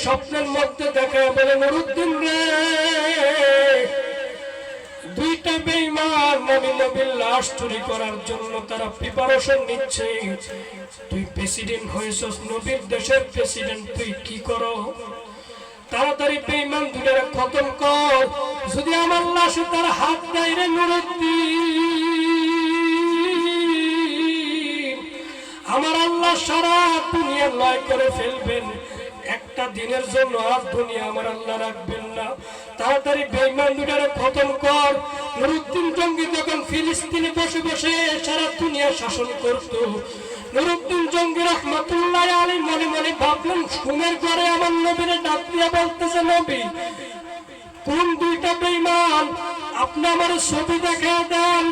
স্বপ্নের মধ্যে দেখা বলে নুরুদ্দিন রে দুইটা বেঈমান নবীর লাশ চুরি করার জন্য তারা প্রিপারেশন নিচ্ছে। তুই প্রেসিডেন্ট হয়েছস, নবীর দেশের প্রেসিডেন্ট, তুই কি করো? তাড়াতাড়ি বেঈমান দুটারে খতম কর, যদি আমার লাশে তার হাত দেয় রে নুরুদ্দিন, আমার আল্লাহ সারা দুনিয়া লয় করে ফেলবেন, একটা দিনের জন্য আর দুনিয়া আমার আল্লাহ রাখবেন না। তাড়াতাড়ি বেঈমান দুটারে খতম কর। নুরুদ্দিন জঙ্গি যখন ফিলিস্তিনে বসে বসে সারা দুনিয়া শাসন করত, নুরুদ্দিন জঙ্গি রহমাতুল্লাহ আলাইহি মনে মনে ভাবলেন, ঘুমের ঘরে আমার নবীরে ডাক দিয়া বলতেছে, নবী কোন দুইটা বেঈমান, আপনি আমার ছবি দেখা দেন,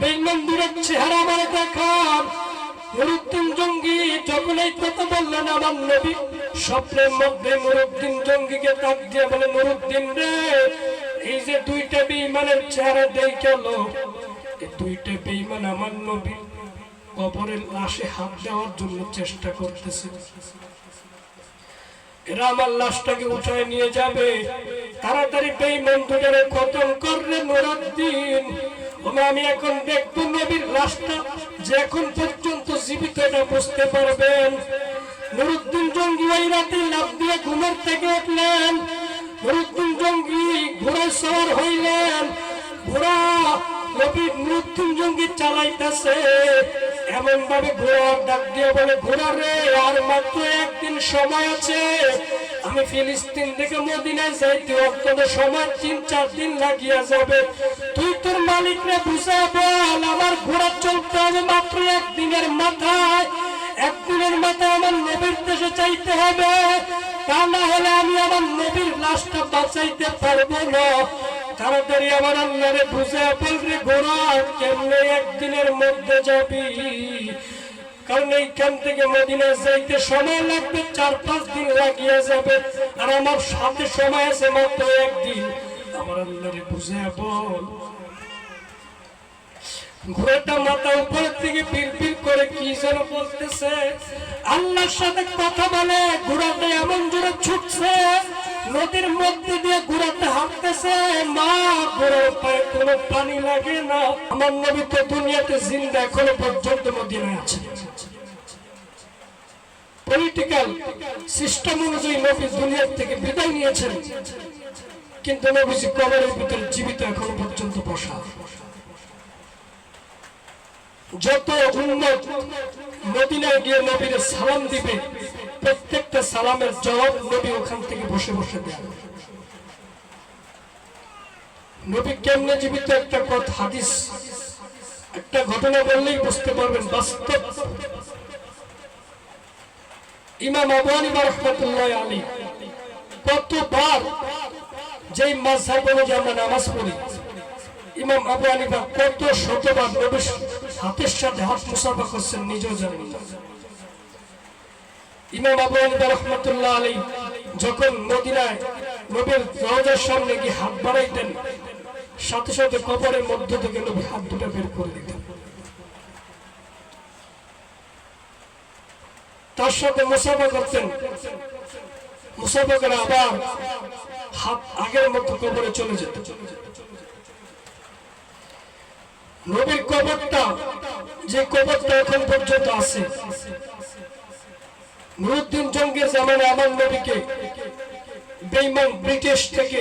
বেঈমান দুটার চেহারা আমার দেখান। নুরুদ্দিন জঙ্গি যখন এই কথা বললেন, আমার নবী স্বপ্নের মধ্যে নুরুদ্দিন জঙ্গিকে ডাক দিয়ে বলে, নুরুদ্দিন রে এই যে দুইটা বেঈমানের চেহারা দেখালো, এই দুইটা বেঈমান আমার নবী কবরের লাশে হাত দেওয়ার জন্য চেষ্টা করতেছে, এরা আমার লাশটাকে উঠায় নিয়ে যাবে, তাড়াতাড়ি বেঈমান দুটারে খতম করলে নুরুদ্দিন। আমি এখন দেখবো নবীর লাশটা যে এখন পর্যন্ত জীবিত, এটা বুঝতে পারবেন। নুরুদ্দিন জঙ্গি ওই রাতে লাফ দিয়ে ঘুমের থেকে উঠলেন, নুরুদ্দিন জঙ্গি ঘোড়ায় সওয়ার হইলেন, ঘোড়া নবীর নুরুদ্দিন জঙ্গি চালাইতেছে, এমন ভাবে ঘোড়ার ডাক দিয়ে বলে, ঘোড়া রে আর মাত্র একদিন সময় আছে, আমি ফিলিস্তিন থেকে মদিনায় যাইতে অন্তত সময় 3-4 দিন লাগিয়া যাবে, তুই তোর মালিকরে বুঝা বল আমার ঘোড়া চলতে হবে মাত্র একদিনের মাথায়, একদিনের মাথায় আমার নবীর দেশে চাইতে হবে, তা না হলে আমি আমার নবীর লাশটা বাঁচাইতে পারবো না। তাড়াতাড়ি আমার আল্লাহরে বুঝা বলরে, ঘোড়া কেমনে একদিনের মধ্যে যাবি, কারণ এইখান থেকে মদিনা যাইতে সময় লাগবে, 4-5 দিন লাগিয়ে যাবে, আর আমার সাথে সময় আছে মাত্র একদিন, আমার আল্লাহরে বুঝা বল। ঘোড়াটা মাথা উপরের থেকে বিড়বিড় করে কি যেন বলতেছে, আল্লাহর সাথে কথা বলে, ঘোড়াটা এমন জোরে ছুটছে, নদীর মধ্যে দিয়ে ঘোড়াটা হাঁটতেছে, মা ঘোড়ার পায়ে কোনো পানি লাগে না, আমার নবী তো দুনিয়াতে জিন্দা এখনো পর্যন্ত মদিনায় আছে। পলিটিক্যাল সিস্টেম অনুযায়ী নবী দুনিয়ার থেকে বিদায় নিয়েছেন, কিন্তু নবীজি কবরের ভিতরে জীবিত এখনো পর্যন্ত বসা। যত উম্মত মদিনায় গিয়ে নবীর সালাম দিবে, প্রত্যেকটা সালামের জবাব নবী ওখান থেকে বসে বসে দেন। নবী কেমনে জীবিত একটা কথা, হাদিস একটা ঘটনা বললেই বুঝতে পারবেন বাস্তব। ইমাম আবু হানিফা রাহমাতুল্লাহ আলাইহি কতবার যেই মাযহাব অনুযায়ী আমরা নামাজ পড়ি, ইমাম আবু হানিফা কত শতবার নবীর হাতের সাথে হাত মুসাফা করছেন নিজেও জানেন না। ইমাম আবু হানিফা রাহমাতুল্লাহ আলাইহি যখন মদিনায় নবীর রওজার সামনে গিয়ে হাত বাড়াইতেন, সাথে সাথে কবরের মধ্য থেকে নবী হাত দুটো বের করে দিতেন, তার সাথে মুসাফা করতেন, মুসাফা করে আবার হাত আগের মতো কবরে চলে যেত। নবীর কবরটা যে কবরটা এখন পর্যন্ত আছে, নুরুদ্দিন জঙ্গির জামানায় আমার নবীকে বেঈমান ব্রিটিশ থেকে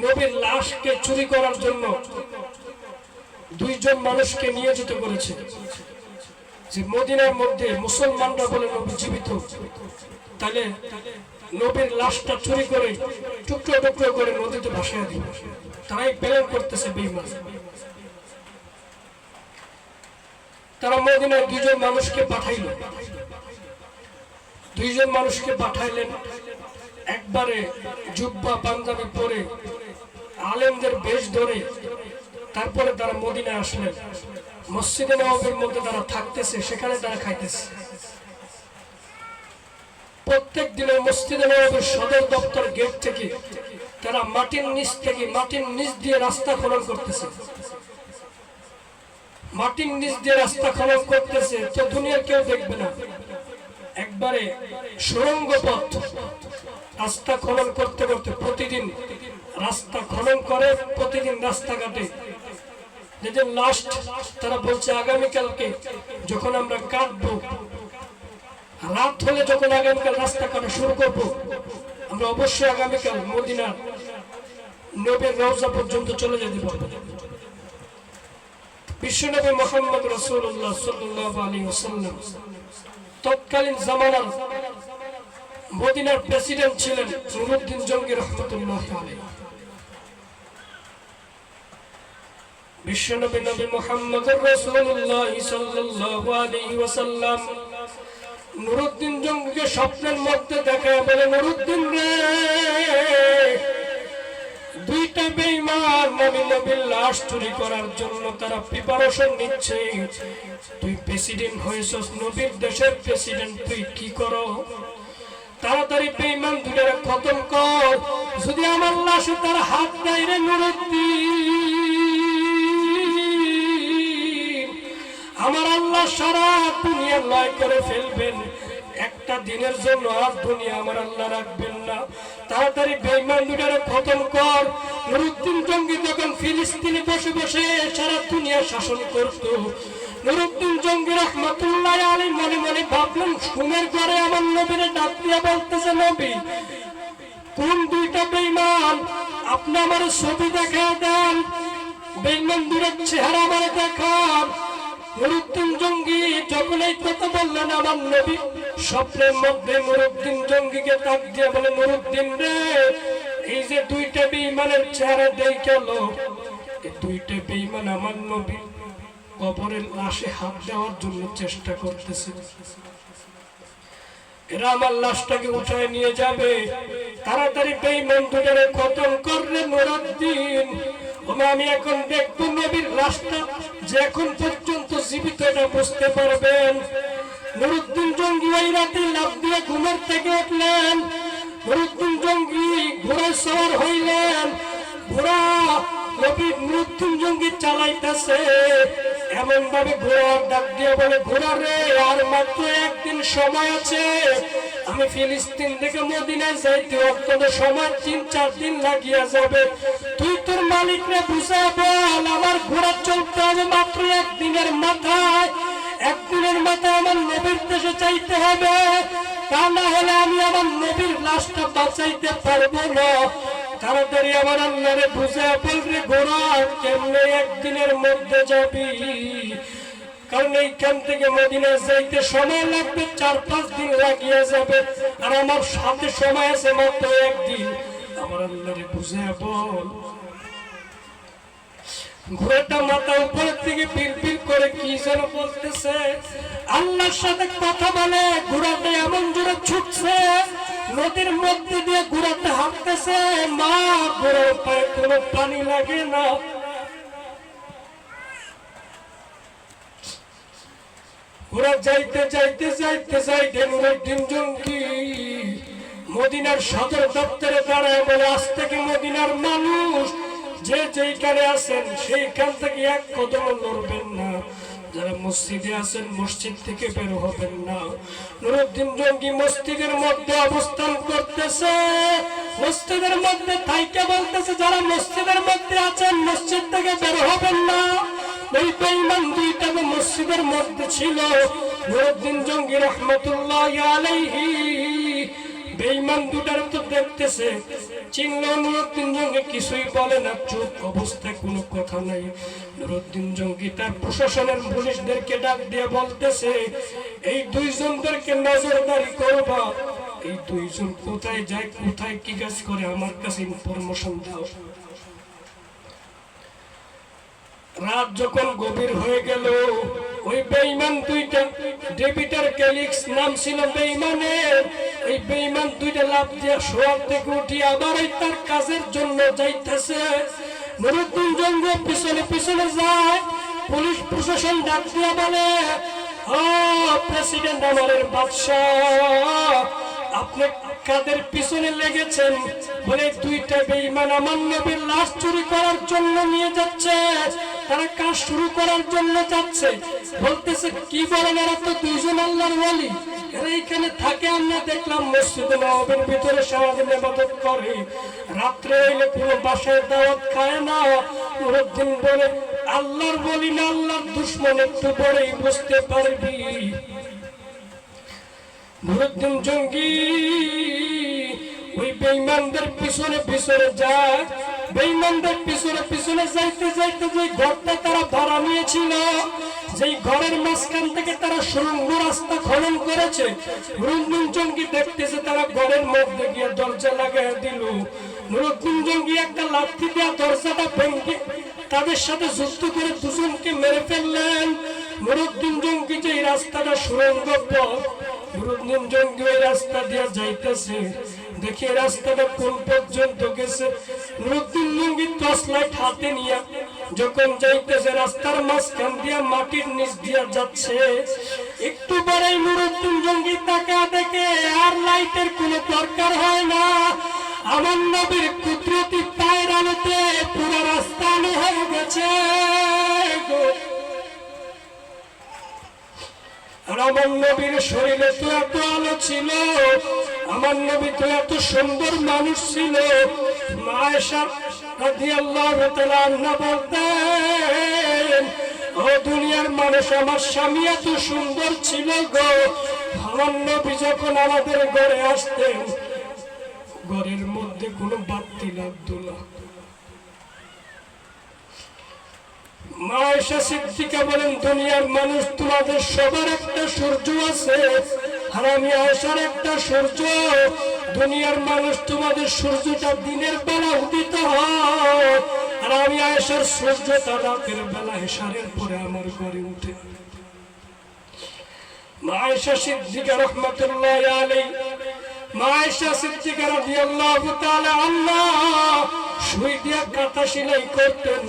নবীর লাশকে চুরি করার জন্য 2 জন মানুষকে নিয়োজিত করেছে, যে মদিনার মধ্যে মুসলমানরা বলে নবী জীবিত, তাহলে নবীর লাশটা চুরি করে টুকরো টুকরো করে নদীতে ভাসিয়ে দিবে, তারাই প্ল্যান করতেছে বেঈমান। তারা মদিনায় 2 জন মানুষকে পাঠাইল, 2 জন মানুষকে পাঠাইলেন, একবারে জুব্বা পাঞ্জাবি পরে আলেমদের বেশ ধরে, তারপরে তারা মদিনায় আসলেন, মসজিদে নববীর মধ্যে তারা থাকতেছে, সেখানে তারা খাইতেছে। প্রত্যেক দিনের মসজিদে নববীর সদর দপ্তর গেট থেকে তারা মাটির নিচ দিয়ে রাস্তা খনন করতেছে, মাটির নিচ দিয়ে রাস্তা খনন করতেছে, তো দুনিয়ার কেউ দেখবে না, একবারে সুড়ঙ্গ পথ রাস্তা খনন করতে করতে প্রতিদিন রাস্তা খনন করে, প্রতিদিন রাস্তাঘাটে যে লাস্ট তারা বলছে আগামীকালকে যখন আমরা কাটবো, রাত হলে যখন আগামীকাল রাস্তা কাটা শুরু করবো, আমরা অবশ্যই আগামীকাল মদিনার নবীর রওজা পর্যন্ত চলে যেতে পারবো। বিশ্বনবী মুহাম্মদ রাসূলুল্লাহ সাল্লাল্লাহু আলাইহি ওয়াসাল্লাম তৎকালীন জামানার মদিনার প্রেসিডেন্ট ছিলেন নুরউদ্দিন জঙ্গি রাহমাতুল্লাহ আলাইহি। বিশ্বনবী নবী মুহাম্মদ রাসূলুল্লাহ সাল্লাল্লাহু আলাইহি ওয়াসাল্লাম নুরউদ্দিন জঙ্গিকে স্বপ্নের মধ্যে দেখায় বলে, নুরউদ্দিন রে, দুইটা বেঈমান নবীর লাশ চুরি করার জন্য তারা প্রিপারেশন নিচ্ছে। তুই প্রেসিডেন্ট হয়েছস, নবীর দেশের প্রেসিডেন্ট, তুই কি করো? তাড়াতাড়ি বেঈমান দুইটারে খতম কর। যদি আমার লাশে তার হাত দেয় রে নুরউদ্দিন, আমার আল্লাহ সারা দুনিয়া লয় করে ফেলবেন। একটা দিনের জন্য আর দুনিয়া আমার আল্লাহ রাখবেন না। তাড়াতাড়ি বেঈমান দুটারে খতম কর। নুরউদ্দিন জঙ্গি তখন ফিলিস্তিনে বসে বসে সারা দুনিয়া শাসন করত। নুরউদ্দিন জঙ্গি রাহমাতুল্লাহ আলাইহি মনে মনে ভাবলেন, ঘুমের ঘরে আমার নবীরে ডাক দিয়ে বলতেছে, নবী, কোন দুইটা বেঈমান? আপনি আমার ছবি দেখা দেন, বেঈমান দুটার চেহারা আমার দেখান। নুরউদ্দিন জঙ্গি যখন এই কথা বললেন, আমার নবী স্বপ্নের মধ্যে নুরউদ্দিন জঙ্গিকে ডাক দিয়ে বলে, নুরউদ্দিন রে, এই যে দুইটা বেঈমানের চেহারা দেখাল, এই দুইটা বেঈমান আমার নবী কবরের লাশে হাত দেওয়ার জন্য চেষ্টা করতেছে। এরা আমার লাশটাকে উঠায় নিয়ে যাবে। তাড়াতাড়ি বেঈমান দুটারে খতম করলে নুরউদ্দিন। আমি এখন দেখবো নবীর লাশটা যে এখন পর্যন্ত জীবিত, এটা বুঝতে পারবেন। নুরউদ্দিন জঙ্গি ওই রাতে লাফ দিয়ে ঘুমের থেকে উঠলেন। নুরউদ্দিন জঙ্গি ঘোড়ায় সওয়ার হইলেন। ঘোড়া নুরউদ্দিন জঙ্গি চালাইতেছে এমন ভাবে, ঘোড়ার ডাক দিয়ে বলে, ঘোড়া রে, আর মাত্র একদিন সময় আছে, আমি ফিলিস্তিন থেকে মদিনায় যাইতে অন্তত সময় 3-4 দিন লাগিয়া যাবে। তুই তোর মালিকরে বুঝা বল, আমার ঘোড়া চলতে হবে মাত্র একদিনের মাথায়। একদিনের মাথায় আমার নবীর দেশে চাইতে হবে, তা না হলে আমি আমার নবীর লাশটা বাঁচাইতে পারবো না। তাড়াতাড়ি আমার আল্লাহরে বুঝা বলরে, ঘোড়া কেমনে একদিনের মধ্যে যাবি? কারণ এইখান থেকে মদিনায় যাইতে সময় লাগবে, 4-5 দিন লাগিয়ে যাবে, আর আমার সাথে সময় আছে মাত্র একদিন। আমার আল্লাহরে বুঝা বল। ঘোড়াটা মাথা উপর থেকে বিড়বিড় করে কি যেন বলতেছে, আল্লাহর সাথে কথা বলে। ঘোড়াটা এমন জোরে ছুটছে, নদীর মধ্যে দিয়ে ঘোড়াটা হাঁটতেছে। মা, ঘোড়ার পায়ে কোনো পানি লাগে না। ঘোড়া যাইতে যাইতে যাইতে যাইতে নুরউদ্দিন জঙ্গি মদিনার সদর দপ্তরে দাঁড়ায় বলে, আজ থেকে মদিনার মানুষ যে যেখানে আছেন সেইখান থেকে এক কদম নড়বেন না। যারা মসজিদে আছেন মসজিদ থেকে বের হবেন না। নুরউদ্দিন জঙ্গি মসজিদের মধ্যে অবস্থান করতেছে। মসজিদের মধ্যে থাইকে বলতেছে, যারা মসজিদের মধ্যে আছেন মসজিদ থেকে বের হবেন না। ওই বেঈমান দুইটা মসজিদের মধ্যে ছিল। নুরউদ্দিন জঙ্গি রাহমাতুল্লাহ আলাইহি বেঈমান দুটার তো দেখতেছে, চিনলো। নুরউদ্দিন জঙ্গি কিছুই বলে না, চুপ অবস্থায়, কোনো কথা নাই। নুরউদ্দিন জঙ্গি তার প্রশাসনের পুলিশদেরকে ডাক দিয়ে বলতেছে, এই দুইজনদেরকে নজরদারি করবা। এই দুইজন কোথায় যায়, কোথায় কি কাজ করে, আমার কাছে ইনফরমেশন দাও। রাত যখন গভীর হয়ে গেল, ওই বেঈমান দুইটা, ডেভিড আর ক্যালিক্স নাম ছিল বেঈমানের, এই বেঈমান দুইটা লাফ দিয়ে শোয়ার থেকে উঠি আবার এই তার কাজের জন্য যাইতেছে। নুরউদ্দিন জঙ্গি পিছনে পিছনে যায়। পুলিশ প্রশাসন ডাক দিয়ে বলে, ও প্রেসিডেন্ট, আমাদের বাদশাহ, আপনি কাদের পিছনে লেগেছেন? বলে, দুইটা বেঈমান আমার নবীর লাশ চুরি করার জন্য নিয়ে যাচ্ছে, তারা কাজ শুরু করার জন্য যাচ্ছে। বলতেছে, কি বলেন, এরা তো দুইজন আল্লাহর ওয়ালি, এরা যারা এখানে থাকে আমরা দেখলাম মসজিদে নববীর ভিতরে সারাদিন ইবাদত করে, রাত্রে হইলে কোনো বাসায় দাওয়াত খায় না। নুরুদ্দিন বলে আল্লাহর বলি না আল্লাহর দুশমন একটু পরেই বুঝতে পারবি। নুরুদ্দিন জঙ্গি ওই বেঈমানদের পিছনে পিছনে যায়, বেঈমানদের পিছনে পিছনে যাইতে যাইতে যে ঘরটা তারা ভাড়া নিয়েছিল, যেই ঘরের মাঝখান থেকে তারা সুড়ঙ্গ রাস্তা খনন করেছে, নুরুদ্দিন জঙ্গি দেখতেছে তারা ঘরের মধ্যে গিয়ে দরজা লাগাই দিল। নুরুদ্দিন জঙ্গি একটা লাঠি দিয়ে দরজাটা ভেঙে তাদের সাথে যুদ্ধ করে দুজনকে মেরে ফেললেন। নুরুদ্দিন জঙ্গি যে রাস্তাটা সুড়ঙ্গ পথ, নুরুদ্দিন জঙ্গি ওই রাস্তা দিয়ে যাইতেছে, দেখি রাস্তাটা কোন পর্যন্ত গেছে। নুরুদ্দিন জঙ্গি টর্চ লাইট হাতে নিয়ে যখন যাইতেছে রাস্তার মাঝখান দিয়ে মাটির নিচ দিয়ে যাচ্ছে, একটু পরেই নুরুদ্দিন জঙ্গি তাকা দেখে আর লাইটের কোনো দরকার হয় না, আমার নবীর কুদরতি পায়ের আলোতে পুরো রাস্তা আলো হয়ে গেছে। আর আমার নবীর শরীরে তো এত আলো ছিল, আমার নবী তো এত সুন্দর মানুষ ছিল। মা আয়েশা রাদিয়াল্লাহু তাআলা আনহা বলতেন, ও দুনিয়ার মানুষ আমার স্বামী এত সুন্দর ছিল গো, আমার নবী যখন আমাদের ঘরে আসতেন ঘরের মধ্যে কোনো বাতি লাগতো না। মা আয়েশা সিদ্দিকা বলেন, দুনিয়ার মানুষ তোমাদের সবার একটা সূর্য আছে, আর আমি আয়েশার একটা সূর্য। দুনিয়ার মানুষ তোমাদের সূর্যটা দিনের বেলা উদিত হয়, আর আমি আয়েশার সূর্যটা রাতের বেলা এশারের পরে আমার ঘরে উঠে। মা আয়েশা সিদ্দিকা রাহমাতুল্লাহি আলাইহা, মা আয়েশা সিদ্দিকা রাদিয়াল্লাহু তাআলা আনহা সুই দিয়া কাঁথা সেলাই করতেন।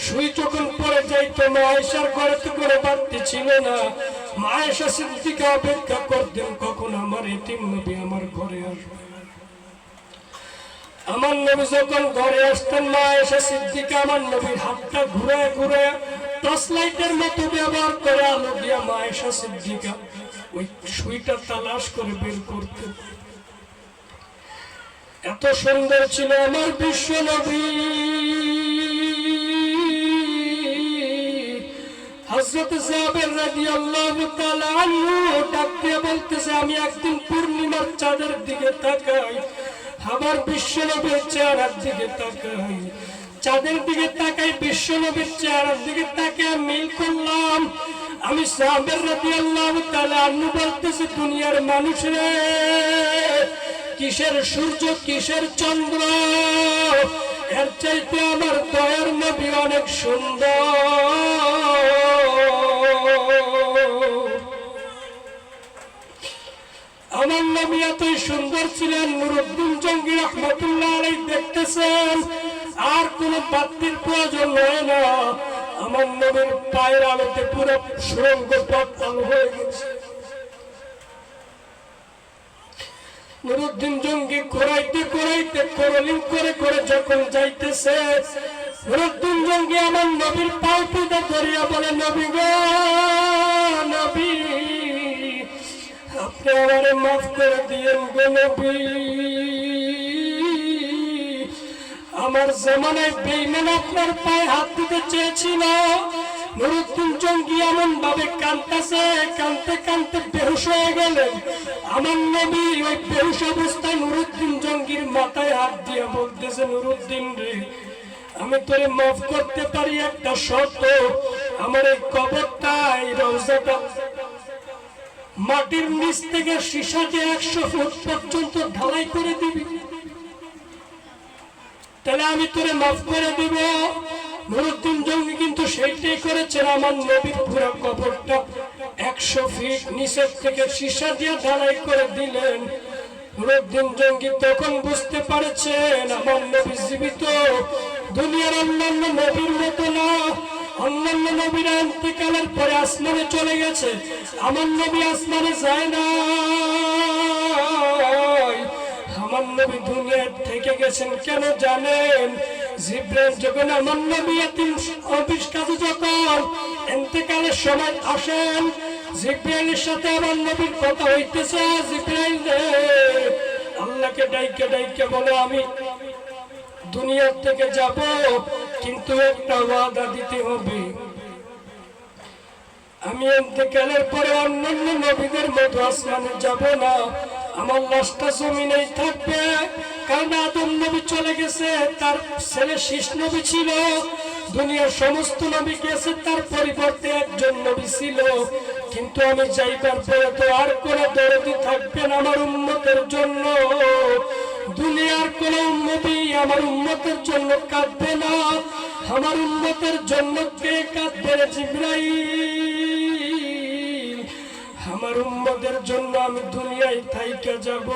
সুই যখন পরে যাইতো মা আয়েশার ঘরে তো করে বাড়তি ছিল না, মা আয়েশা সিদ্দিকা অপেক্ষা করতেন কখন আমার এতিম নবী আমার ঘরে আসবে। আমার নবী যখন ঘরে আসতেন মা আয়েশা সিদ্দিকা আমার নবীর হাতটা ঘুরে ঘুরে টর্চ লাইটের মতো ব্যবহার করে আলো দিয়া মা আয়েশা সিদ্দিকা ওই সুইটা তালাশ করে বের করতেন। এত সুন্দর ছিল আমার বিশ্ব নবী। হযরত জাবের রাদিয়াল্লাহু তাআলা আনহু ডাক দিয়ে বলতেছে, আমি একদিন পূর্ণিমার চাঁদের দিকে তাকাই, আমার বিশ্ব নবীর চেহারার দিকে তাকাই, চাঁদের দিকে তাকাই, বিশ্ব নবীর চেহারার দিকে তাকাই মিল করলাম। আমি জাবের রাদিয়াল্লাহু তাআলা আনহু বলতেছি, দুনিয়ার মানুষ রে, কিসের সূর্য কিসের চন্দ্র, এর চাইতে আমার দয়ার নবী অনেক সুন্দর। আমার নবী এতই সুন্দর ছিলেন। নুরুদ্দিন জঙ্গি রাহমাতুল্লাহ আলাইহি দেখতেছেন আর কোন বাতির প্রয়োজন হয় না, আমার নবীর পায়ের আলোতে পুরো সুড়ঙ্গ পথ আলো হয়ে গেছে। নুরুদ্দিন জঙ্গি ঘোরাইতে ঘোরাইতে করলিং করে করে যখন যাইতেছে, নুরুদ্দিন জঙ্গি আমার নবীর পাও পিতা ধরিয়া বলে, নবী গো নবী, আপনি আমারে মাফ করে দিয়েন গো নবী, আমার জামানায় বেঈমান আপনার পায়ে হাত দিতে চেয়েছিল। নুরুদ্দিন জঙ্গি এমন ভাবে কাঁদতেছে, কাঁদতে কাঁদতে বেহুশ হয়ে গেলেন। আমার নবী ওই বেহুশ অবস্থায় নুরুদ্দিন জঙ্গির মাথায় হাত দিয়ে বলতেছে, নুরুদ্দিন রে, আমি তোরে মাফ করতে পারি, একটা শর্ত, আমার এই কবরটা এই রওজাটা মাটির নিচ থেকে সীসা দিয়ে 100 ফুট পর্যন্ত ঢালাই করে দিবি, তাহলে আমি তোরে মাফ করে দিব। নুরুদ্দিন জঙ্গি কিন্তু সেইটাই করেছেন, আমার নবীর পুরো কবরটা 100 ফিট নিচের থেকে সীসা দিয়ে ঢালাই করে দিলেন। নুরুদ্দিন জঙ্গি তখন বুঝতে পারছেন আমার নবী জীবিত, দুনিয়ার অন্যান্য নবীর মতো না। অন্যান্য নবীরা ইন্তেকালের পরে আসমানে চলে গেছে, আমার নবী আসমানে যায় না, আমার নবী দুনিয়ার থেকে গেছেন। কেন জানেন? জিবরাইল যখন আমার নবী এতিম অফিস কাজে যখন ইন্তেকালের সময় আসেন, জিব্রাইলের সাথে আমার নবীর কথা হইতেছে। জিব্রাইল রে, আল্লাহকে ডাইকে ডাইকে বলে আমি দুনিয়ার থেকে যাব, কিন্তু একটা ওয়াদা দিতে হবে, আমি ইন্তেকালের পরে অন্যান্য নবীদের মতো আসমানে যাব না, আমার লাশটা জমিনেই থাকবে। কারণ আদম নবী চলে গেছে, তার ছেলে শীষ নবী ছিল, দুনিয়ার সমস্ত নবী গেছে, তার পরিবর্তে একজন নবী ছিল। কিন্তু আমি যাইবার পরে তো আর কোন দরদি থাকবে না আমার উম্মতের জন্য। দুনিয়ার কোন নবী আমার উম্মতের জন্য কাঁদবে না। আমার উম্মতের জন্য কে কাঁদবে? জিবরাইল। আমার উম্মতের জন্য আমি দুনিয়ায় থাইকা যাব।